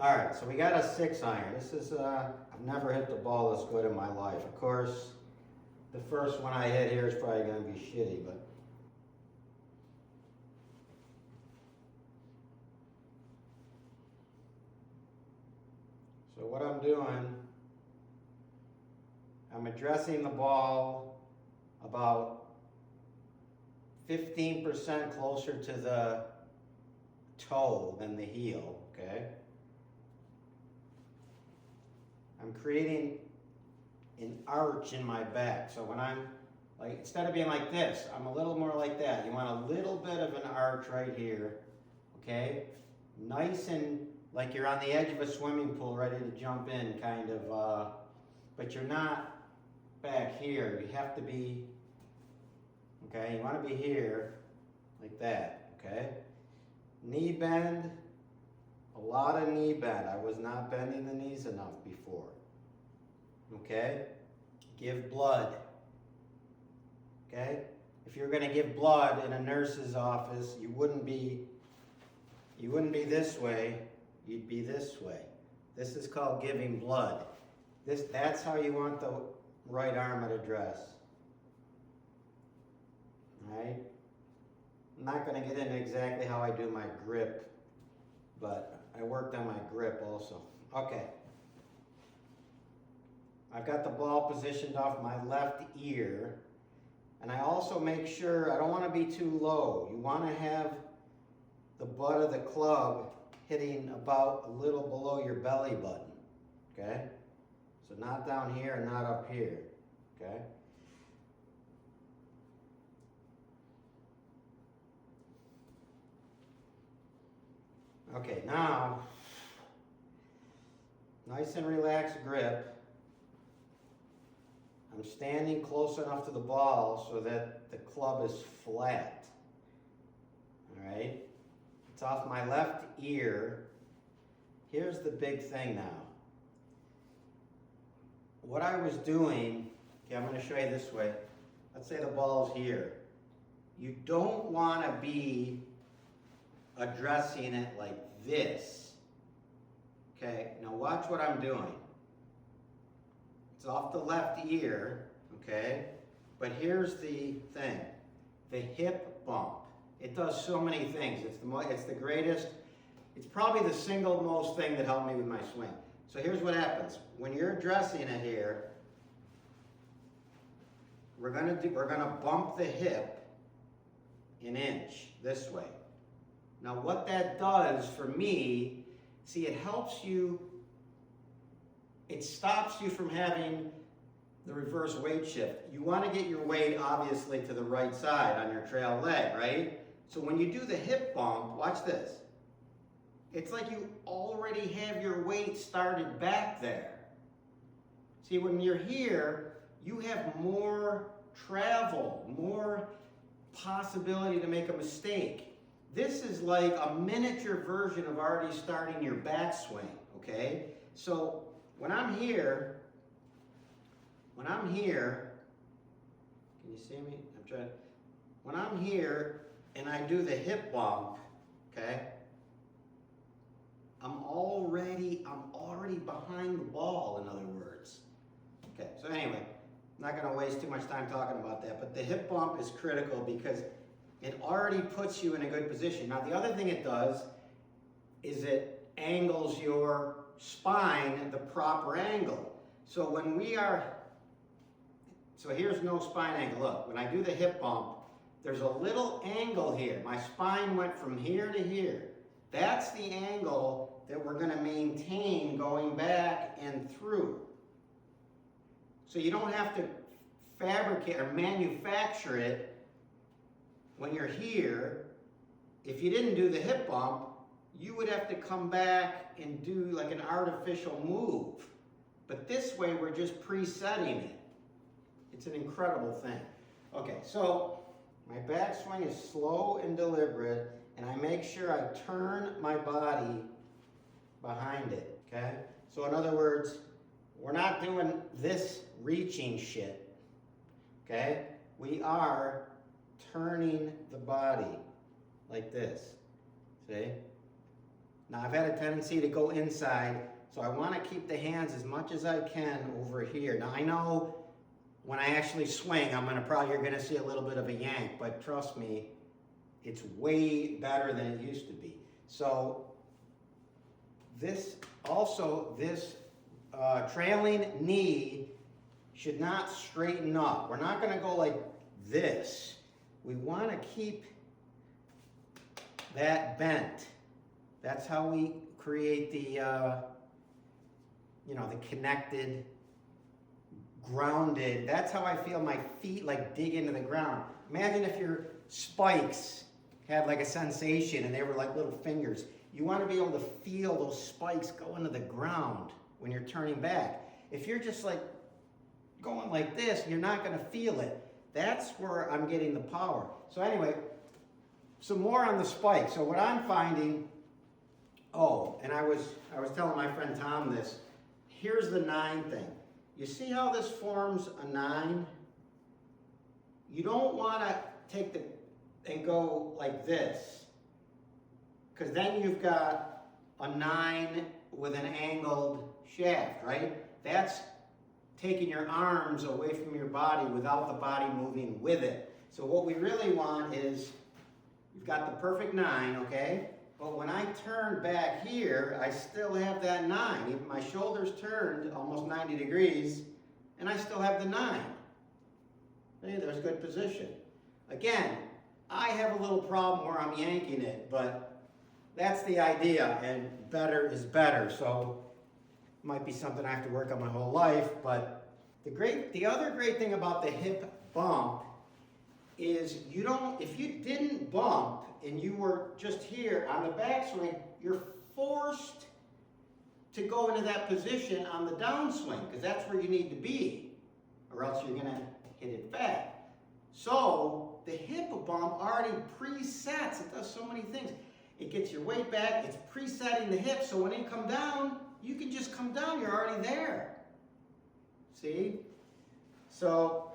All right, so we got a 6-iron. This is, I've never hit the ball this good in my life. Of course, the first one I hit here is probably going to be shitty, but. So what I'm doing, I'm addressing the ball about 15% closer to the toe than the heel, okay? I'm creating an arch in my back. So when I'm like, instead of being like this, I'm a little more like that. You want a little bit of an arch right here, okay? Nice and like you're on the edge of a swimming pool ready to jump in, kind of, but you're not back here. You have to be, okay? You want to be here, like that, okay? Knee bend, a lot of knee bend. I was not bending the knees enough before. Okay? Give blood. Okay? If you're going to give blood in a nurse's office, you wouldn't be this way, you'd be this way. This is called giving blood. That's how you want the right arm at address. All right? I'm not going to get into exactly how I do my grip, but I worked on my grip also. Okay. I've got the ball positioned off my left ear, and I also make sure I don't want to be too low. You want to have the butt of the club hitting about a little below your belly button, okay? So not down here and not up here, okay? Okay, now, nice and relaxed grip. I'm standing close enough to the ball so that the club is flat. All right? It's off my left ear. Here's the big thing now. What I was doing, okay, I'm going to show you this way. Let's say the ball's here. You don't want to be addressing it like this. Okay, now watch what I'm doing. It's off the left ear, okay? But here's the thing. The hip bump. It does so many things. It's the greatest, it's probably the single most thing that helped me with my swing. So here's what happens. When you're addressing it here, we're gonna bump the hip an inch this way. Now what that does for me, see, it helps you, it stops you from having the reverse weight shift. You want to get your weight obviously to the right side on your trail leg, right? So when you do the hip bump, watch this. It's like you already have your weight started back there. See, when you're here, you have more travel, more possibility to make a mistake. This is like a miniature version of already starting your backswing, okay? So when I'm here, can you see me? When I'm here and I do the hip bump, okay? I'm already behind the ball, in other words. Okay, so anyway, I'm not gonna waste too much time talking about that, but the hip bump is critical because it already puts you in a good position. Now, the other thing it does is it angles your spine at the proper angle. So when we are, so here's no spine angle. Look, when I do the hip bump, there's a little angle here. My spine went from here to here. That's the angle that we're going to maintain going back and through. So you don't have to fabricate or manufacture it when you're here. If you didn't do the hip bump, you would have to come back and do like an artificial move. But this way, we're just presetting it. It's an incredible thing. Okay, so my backswing is slow and deliberate, and I make sure I turn my body behind it, okay? So in other words, we're not doing this reaching shit, okay? We are turning the body like this, see? Now I've had a tendency to go inside, so I want to keep the hands as much as I can over here. Now I know when I actually swing, you're gonna see a little bit of a yank, but trust me, it's way better than it used to be. So this trailing knee should not straighten up. We're not gonna go like this. We wanna keep that bent. That's how we create the, the connected, grounded. That's how I feel my feet like dig into the ground. Imagine if your spikes had like a sensation and they were like little fingers. You want to be able to feel those spikes go into the ground when you're turning back. If you're just like going like this, you're not going to feel it. That's where I'm getting the power. So anyway, some more on the spike. So what I'm finding, and I was telling my friend Tom this. Here's the 9 thing. You see how this forms a 9? You don't want to take and go like this, because then you've got a 9 with an angled shaft, right? That's taking your arms away from your body without the body moving with it. So what we really want is, you've got the perfect 9, okay? But when I turn back here, I still have that 9. Even my shoulders turned almost 90 degrees, and I still have the 9. Hey, there's good position. Again, I have a little problem where I'm yanking it, but that's the idea, and better is better. So it might be something I have to work on my whole life, but the other great thing about the hip bump is if you didn't bump and you were just here on the backswing, you're forced to go into that position on the downswing, because that's where you need to be, or else you're gonna hit it back. So the hip bump already presets. It does so many things. It gets your weight back. It's presetting the hip, so when you come down, you can just come down. You're already there. See? So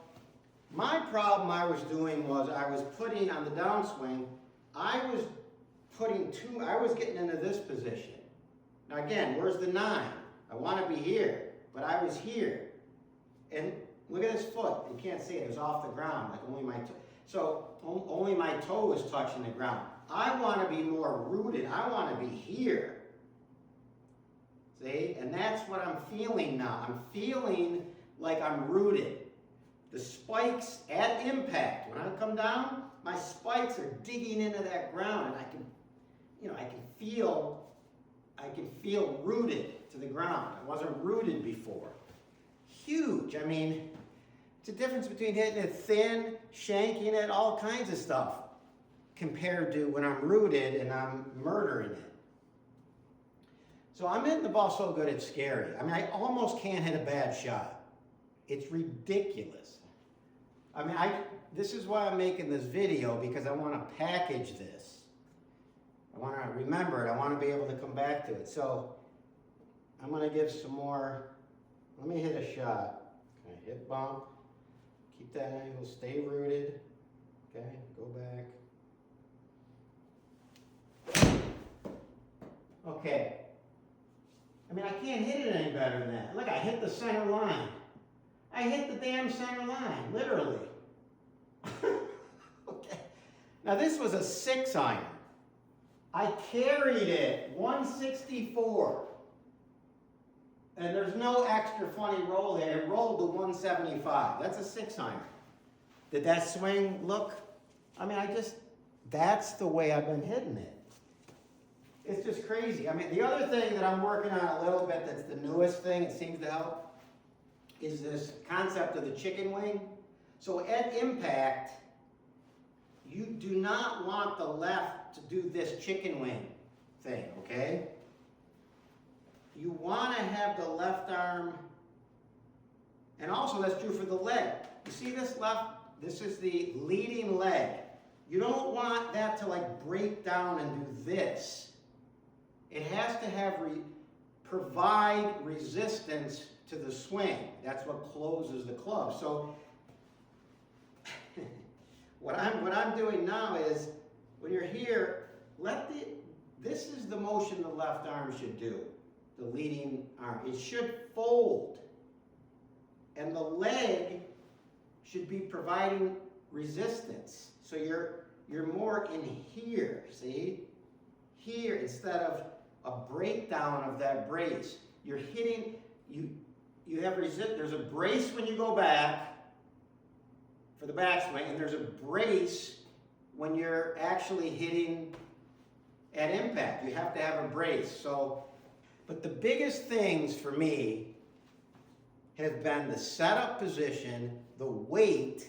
my problem I was doing was I was putting on the downswing, I was getting into this position. Now again, where's the 9? I want to be here, but I was here. And look at this foot. You can't see it. It was off the ground, like only my toe. So only my toe was touching the ground. I want to be more rooted. I want to be here. See? And that's what I'm feeling now. I'm feeling like I'm rooted. The spikes at impact, when I come down, my spikes are digging into that ground, and I can feel rooted to the ground. I wasn't rooted before. Huge. I mean, it's a difference between hitting it thin, shanking it, all kinds of stuff, compared to when I'm rooted and I'm murdering it. So I'm hitting the ball so good it's scary. I mean, I almost can't hit a bad shot. It's ridiculous. I mean, this is why I'm making this video, because I want to package this. I want to remember it. I want to be able to come back to it. So I'm going to give some more. Let me hit a shot. Okay, hip bump. Keep that angle. Stay rooted. Okay, go back. Okay. I mean, I can't hit it any better than that. Look, I hit the center line. I hit the damn center line, literally. Okay. Now this was a 6-iron. I carried it 164. And there's no extra funny roll there. It rolled to 175. That's a 6-iron. Did that swing look? I mean, that's the way I've been hitting it. It's just crazy. I mean, the other thing that I'm working on a little bit that's the newest thing, it seems to help, is this concept of the chicken wing. So at impact, you do not want the left to do this chicken wing thing, okay? You want to have the left arm, and also that's true for the leg. You see this this is the leading leg. You don't want that to like break down and do this. It has to provide resistance to the swing. That's what closes the club. So what I'm doing now is, when you're here, let this is the motion the left arm should do, the leading arm. It should fold. And the leg should be providing resistance. So you're more in here, see? Here, instead of a breakdown of that brace. You're hitting, you have there's a brace when you go back for the backswing, and there's a brace when you're actually hitting at impact. You have to have a brace. So, but the biggest things for me have been the setup position, the weight.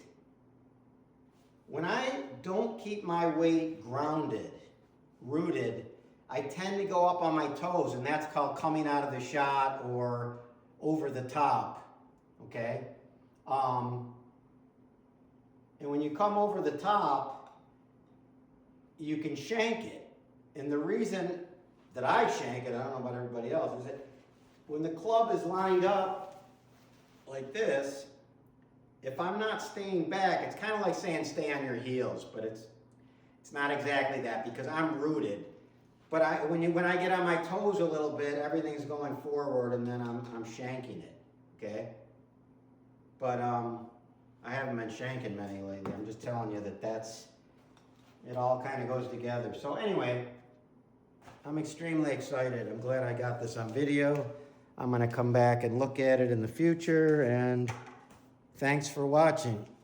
When I don't keep my weight grounded, rooted, I tend to go up on my toes, and that's called coming out of the shot or over the top, okay? And when you come over the top, you can shank it. And the reason that I shank it, I don't know about everybody else, is that when the club is lined up like this, if I'm not staying back, it's kind of like saying stay on your heels, but it's not exactly that because I'm rooted. But when I get on my toes a little bit, everything's going forward, and then I'm shanking it, okay? But I haven't been shanking many lately. I'm just telling you that it all kind of goes together. So anyway, I'm extremely excited. I'm glad I got this on video. I'm going to come back and look at it in the future, and thanks for watching.